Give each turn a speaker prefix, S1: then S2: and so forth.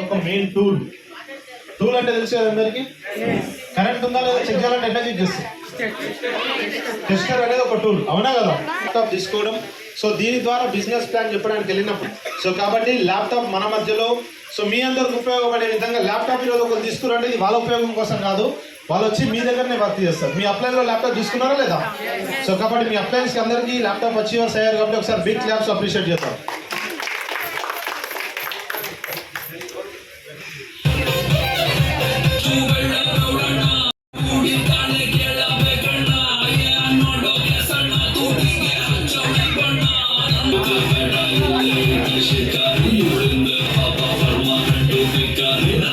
S1: ఒక main tool అంటే తెలుసు కదా అందరికి. కరెంట్ ఉందా లేదా చెక్ చేయాలంటే ఎట్లా చెక్ చేస్తాం? టెస్టర్ అనేది ఒక టూల్, అవునా కదా? ల్యాప్టాప్ తీసుకోవడం, సో దీని ద్వారా బిజినెస్ ప్లాన్ చెప్పడానికి వెళ్ళినప్పుడు, సో కాబట్టి ల్యాప్టాప్ మన మధ్యలో, సో మీ అందరికి ఉపయోగపడే విధంగా ల్యాప్టాప్ ఈరోజు ఒకరు తీసుకురండి. ఇది వాళ్ళ ఉపయోగం కోసం కాదు, వాళ్ళు వచ్చి మీ దగ్గరనే వర్క్ చేస్తారు. మీ అప్లైన్లో ల్యాప్టాప్ తీసుకున్నారా లేదా? సో కాబట్టి మీ అప్లైన్స్కి అందరికీ ల్యాప్టాప్ అచీవర్స్ అయ్యారు కాబట్టి ఒకసారి బిగ్ క్లాప్స్ అప్రిషియేట్ చేస్తాం.
S2: Shikari, you're in the Papa Verma, and to be carried,